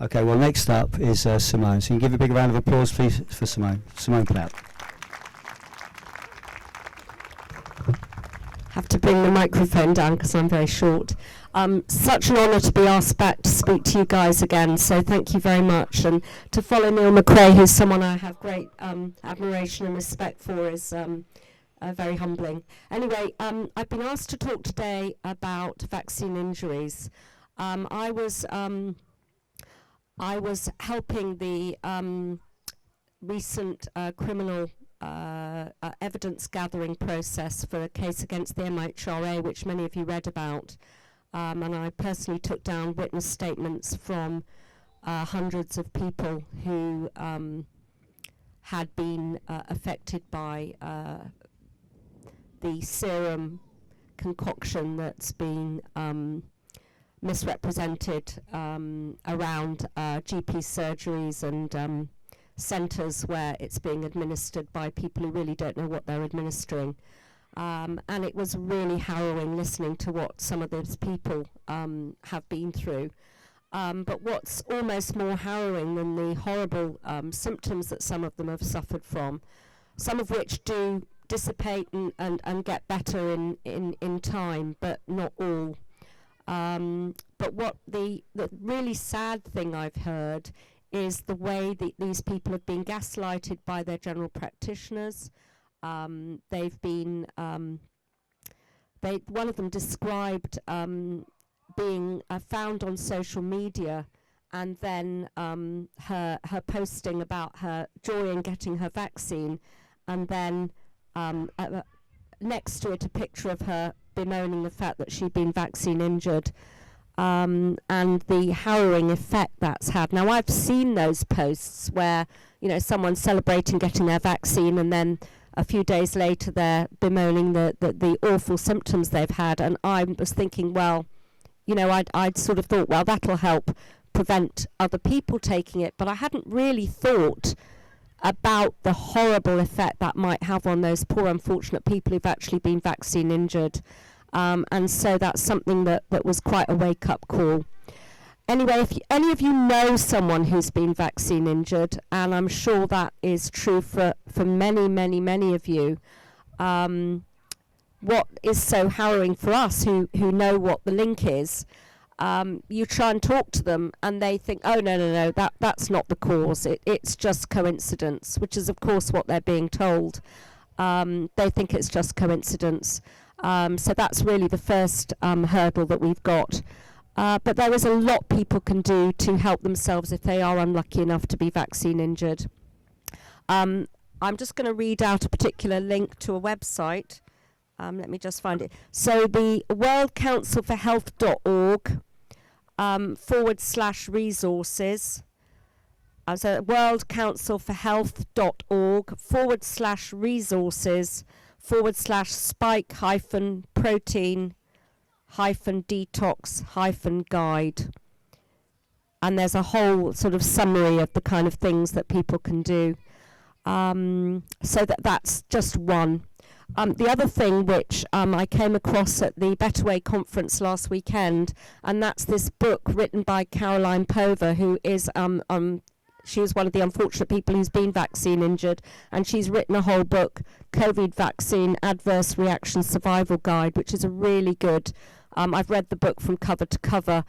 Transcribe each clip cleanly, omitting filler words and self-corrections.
Okay, well, next up is Simone. So you can give a big round of applause, please, for Simone. Simone Plaut. Have to bring the microphone down because I'm very short. Such an honour to be asked back to speak to you guys again, so thank you very much. And to follow Neil McRae, who's someone I have great admiration and respect for, is very humbling. Anyway, I've been asked to talk today about vaccine injuries. I was helping the recent criminal evidence gathering process for a case against the MHRA, which many of you read about. And I personally took down witness statements from hundreds of people who had been affected by the serum concoction that's been misrepresented around GP surgeries and centres where it's being administered by people who really don't know what they're administering. And it was really harrowing listening to what some of those people have been through. But what's almost more harrowing than the horrible symptoms that some of them have suffered from, some of which do dissipate and get better in time, but not all. But what the really sad thing I've heard is the way that these people have been gaslighted by their general practitioners. They've been, one of them described being found on social media, and then her posting about her joy in getting her vaccine, and then next to it a picture of her bemoaning the fact that she'd been vaccine injured, and the harrowing effect that's had. Now, I've seen those posts where, you know, someone's celebrating getting their vaccine and then a few days later they're bemoaning the awful symptoms they've had, and I was thinking, well, you know, I'd sort of thought, well, that'll help prevent other people taking it, but I hadn't really thought about the horrible effect that might have on those poor unfortunate people who've actually been vaccine injured. And so that's something that was quite a wake-up call. Anyway, if any of you know someone who's been vaccine injured, and I'm sure that is true for many, many, many of you, what is so harrowing for us who know what the link is, you try and talk to them and they think, oh, no, that's not the cause. It's just coincidence, which is, of course, what they're being told. They think it's just coincidence. So that's really the first hurdle that we've got. But there is a lot people can do to help themselves if they are unlucky enough to be vaccine injured. I'm just going to read out a particular link to a website. Let me just find it. So the worldcouncilforhealth.org /resources. So worldcouncilforhealth.org /resources /spike-protein-detox-guide. And there's a whole sort of summary of the kind of things that people can do. So that's just one. The other thing which I came across at the Better Way conference last weekend, and that's this book written by Caroline Pover, who is she was one of the unfortunate people who's been vaccine injured, and she's written a whole book, COVID Vaccine Adverse Reaction Survival Guide, which is a really good. I've read the book from cover to cover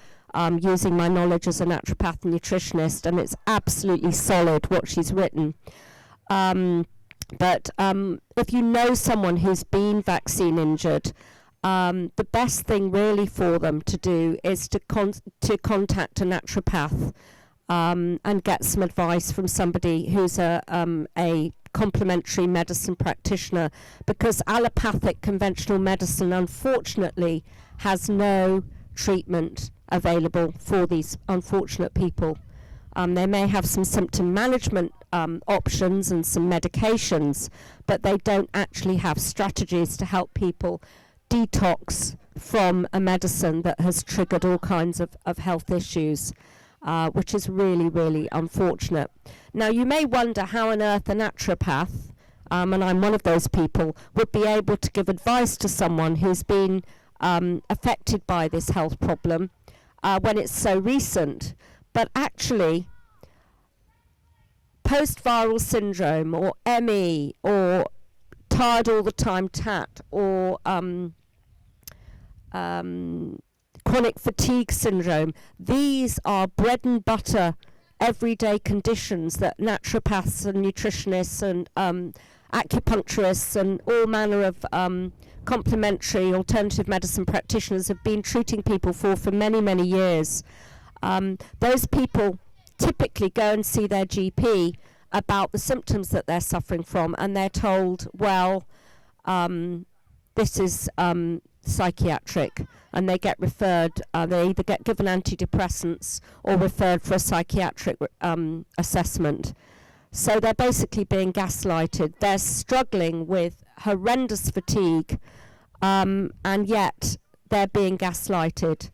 using my knowledge as a naturopath and nutritionist, and it's absolutely solid what she's written. But if you know someone who's been vaccine injured, the best thing really for them to do is to contact a naturopath and get some advice from somebody who's a complementary medicine practitioner, because allopathic conventional medicine unfortunately has no treatment available for these unfortunate people. They may have some symptom management options and some medications, but they don't actually have strategies to help people detox from a medicine that has triggered all kinds of health issues, which is really, really unfortunate. Now, you may wonder how on earth a naturopath, and I'm one of those people, would be able to give advice to someone who's been affected by this health problem when it's so recent. But actually, post-viral syndrome, or ME, or tired all the time TAT, or chronic fatigue syndrome, these are bread and butter everyday conditions that naturopaths and nutritionists and acupuncturists and all manner of complementary alternative medicine practitioners have been treating people for many, many years. Those people typically go and see their GP about the symptoms that they're suffering from, and they're told, well, this is psychiatric, and they get referred, they either get given antidepressants or referred for a psychiatric assessment. So they're basically being gaslighted. They're struggling with horrendous fatigue, and yet they're being gaslighted.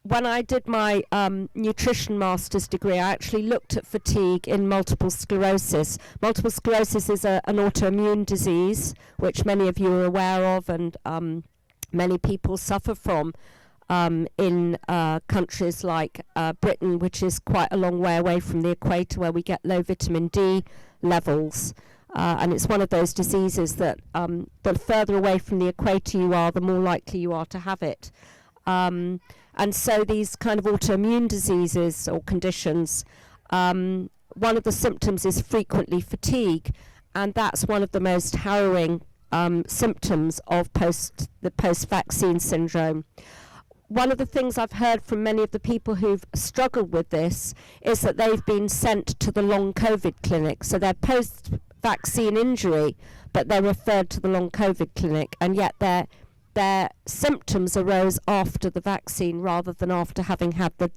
When I did my nutrition master's degree, I actually looked at fatigue in multiple sclerosis. Multiple sclerosis is an autoimmune disease, which many of you are aware of, and many people suffer from in countries like Britain, which is quite a long way away from the equator, where we get low vitamin D levels. And it's one of those diseases that the further away from the equator you are, the more likely you are to have it. And so these kind of autoimmune diseases or conditions, one of the symptoms is frequently fatigue, and that's one of the most harrowing symptoms of the post-vaccine syndrome. One of the things I've heard from many of the people who've struggled with this is that they've been sent to the long COVID clinic. So they're post-vaccine injury, but they're referred to the long COVID clinic, and yet their symptoms arose after the vaccine rather than after having had the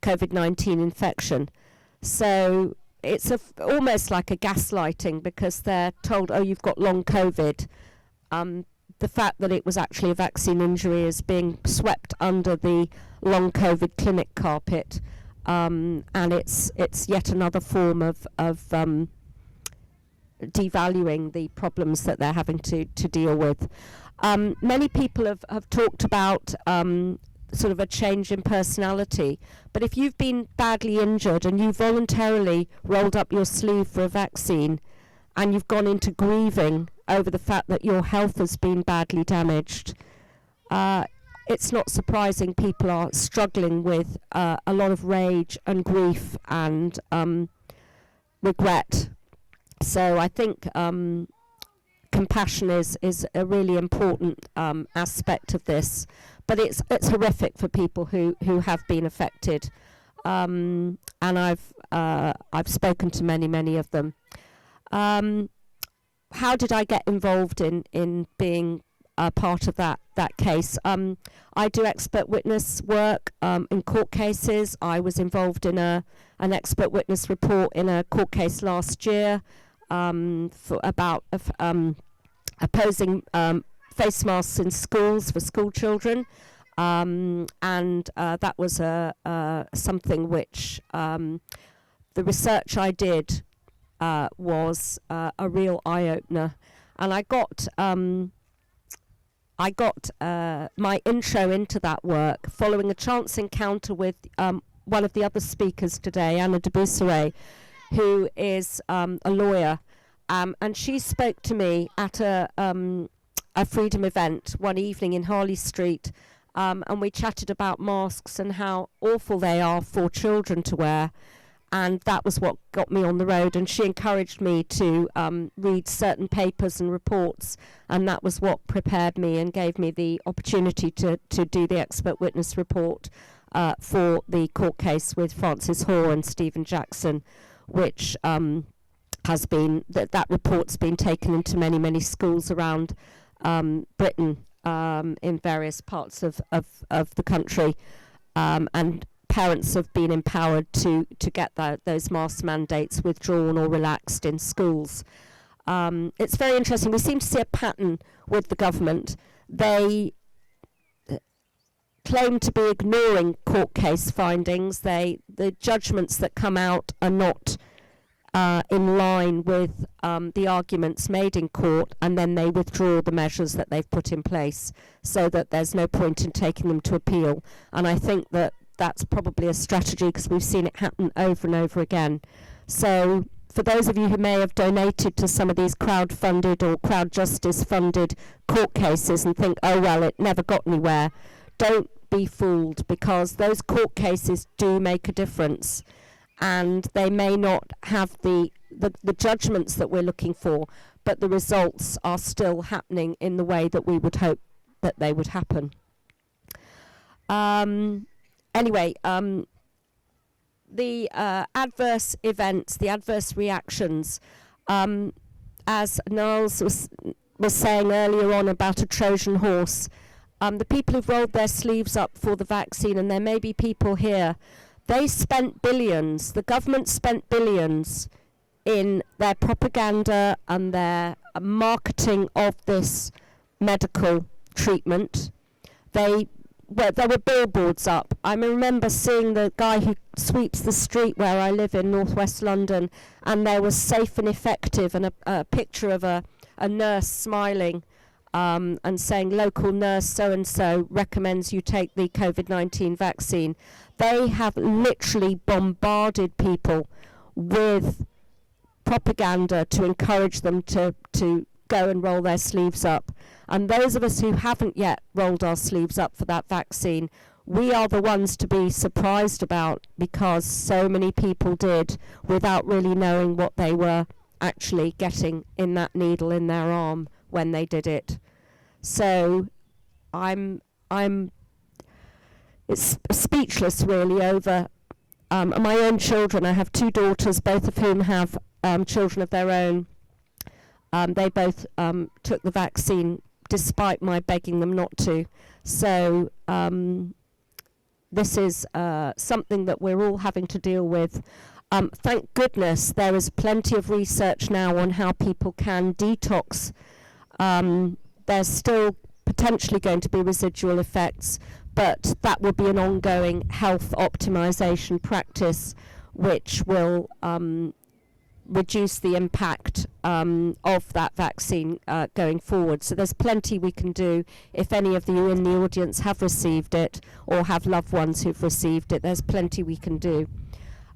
COVID-19 infection. So it's almost like a gaslighting, because they're told, oh, you've got long COVID. The fact that it was actually a vaccine injury is being swept under the long COVID clinic carpet, and it's yet another form of devaluing the problems that they're having to deal with. Many people have talked about sort of a change in personality, but if you've been badly injured and you voluntarily rolled up your sleeve for a vaccine, and you've gone into grieving over the fact that your health has been badly damaged, it's not surprising people are struggling with a lot of rage and grief and regret. So I think compassion is a really important aspect of this, but it's horrific for people who have been affected, and I've spoken to many of them. How did I get involved in being a part of that case? I do expert witness work in court cases. I was involved in an expert witness report in a court case last year for about opposing face masks in schools for school children, and that was something which the research I did was a real eye-opener, and I got my intro into that work following a chance encounter with one of the other speakers today, Anna de Bousseray, who is a lawyer, and she spoke to me at a freedom event one evening in Harley Street, and we chatted about masks and how awful they are for children to wear. And that was what got me on the road, and she encouraged me to read certain papers and reports, and that was what prepared me and gave me the opportunity to do the expert witness report for the court case with Francis Hoare and Stephen Jackson, which has been, that report's been taken into many schools around Britain, in various parts of the country, and parents have been empowered to get those mask mandates withdrawn or relaxed in schools. It's very interesting. We seem to see a pattern with the government. They claim to be ignoring court case findings. The judgments that come out are not in line with the arguments made in court, and then they withdraw the measures that they've put in place, so that there's no point in taking them to appeal. And I think that that's probably a strategy, because we've seen it happen over and over again. So for those of you who may have donated to some of these crowd-funded or crowd justice-funded court cases and think, oh well, it never got anywhere, don't be fooled, because those court cases do make a difference, and they may not have the judgments that we're looking for, but the results are still happening in the way that we would hope that they would happen. Anyway, the adverse events, the adverse reactions, as Niles was saying earlier on about a Trojan horse, the people who've rolled their sleeves up for the vaccine, and there may be people here, they spent billions, the government spent billions in their propaganda and their marketing of this medical treatment. There were billboards up. I remember seeing the guy who sweeps the street where I live in northwest London, and there was safe and effective, and a picture of a nurse smiling and saying local nurse so-and-so recommends you take the COVID-19 vaccine. They have literally bombarded people with propaganda to encourage them to go and roll their sleeves up. And those of us who haven't yet rolled our sleeves up for that vaccine, we are the ones to be surprised about, because so many people did without really knowing what they were actually getting in that needle in their arm when they did it. So it's speechless really over my own children. I have 2 daughters, both of whom have children of their own. They both took the vaccine despite my begging them not to. So this is something that we're all having to deal with. Thank goodness there is plenty of research now on how people can detox. There's still potentially going to be residual effects, but that will be an ongoing health optimization practice which will reduce the impact of that vaccine going forward. So there's plenty we can do. If any of you in the audience have received it or have loved ones who've received it, there's plenty we can do.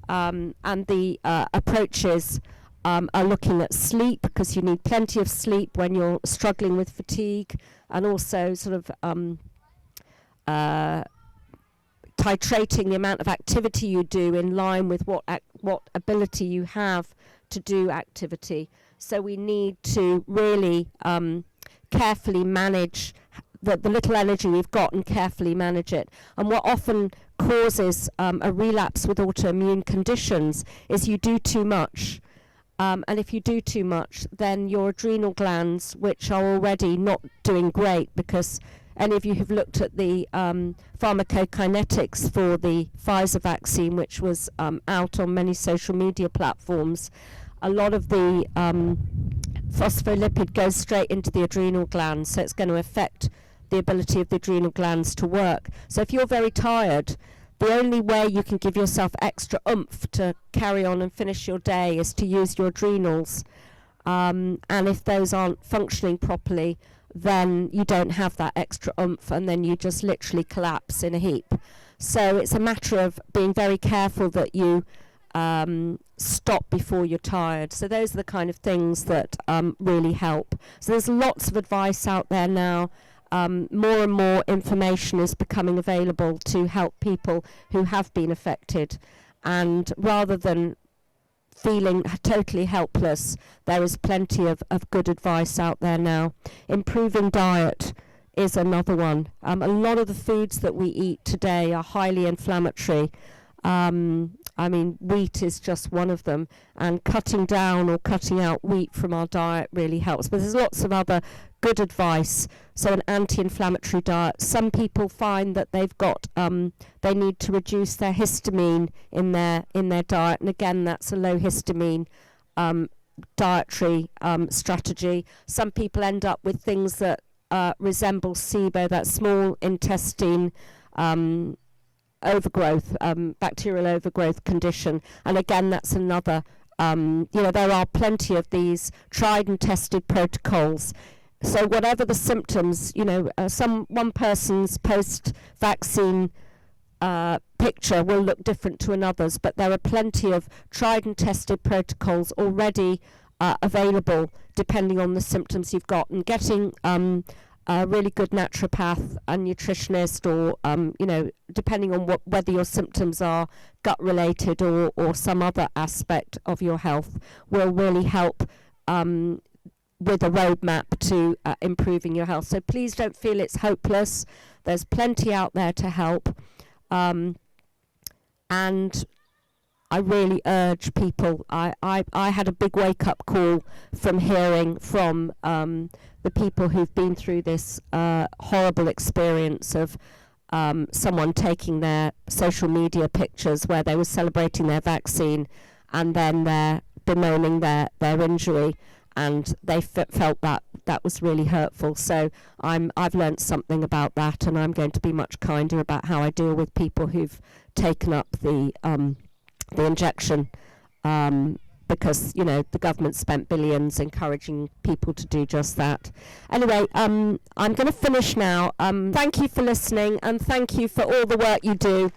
And the approaches are looking at sleep, because you need plenty of sleep when you're struggling with fatigue, and also sort of titrating the amount of activity you do in line with what ability you have to do activity. So we need to really carefully manage the little energy we've got, and carefully manage it. And what often causes a relapse with autoimmune conditions is you do too much. And if you do too much, then your adrenal glands, which are already not doing great, because any of you who've looked at the pharmacokinetics for the Pfizer vaccine, which was out on many social media platforms, a lot of the phospholipid goes straight into the adrenal glands, so it's going to affect the ability of the adrenal glands to work. So if you're very tired, the only way you can give yourself extra oomph to carry on and finish your day is to use your adrenals. And if those aren't functioning properly, then you don't have that extra oomph, and then you just literally collapse in a heap. So it's a matter of being very careful that you stop before you're tired. So those are the kind of things that really help. So there's lots of advice out there now. More and more information is becoming available to help people who have been affected, and rather than feeling totally helpless, there is plenty of good advice out there now. Improving diet is another one. A lot of the foods that we eat today are highly inflammatory. I mean, wheat is just one of them, and cutting down or cutting out wheat from our diet really helps. But there's lots of other good advice. So an anti-inflammatory diet. Some people find that they've got they need to reduce their histamine in their diet, and again, that's a low histamine dietary strategy. Some people end up with things that resemble SIBO, that small intestine overgrowth, bacterial overgrowth condition, and again, that's another there are plenty of these tried and tested protocols. So whatever the symptoms, one person's post-vaccine picture will look different to another's, but there are plenty of tried and tested protocols already available depending on the symptoms you've got. And getting a really good naturopath and nutritionist, or depending on whether your symptoms are gut related or some other aspect of your health, will really help with a roadmap to improving your health. So please don't feel it's hopeless. There's plenty out there to help, and I really urge people. I had a big wake-up call from hearing from the people who've been through this horrible experience of someone taking their social media pictures where they were celebrating their vaccine, and then they're bemoaning their injury, and they felt that was really hurtful. So I've learnt something about that, and I'm going to be much kinder about how I deal with people who've taken up the injection, because the government spent billions encouraging people to do just that. Anyway, I'm going to finish now. Thank you for listening, and thank you for all the work you do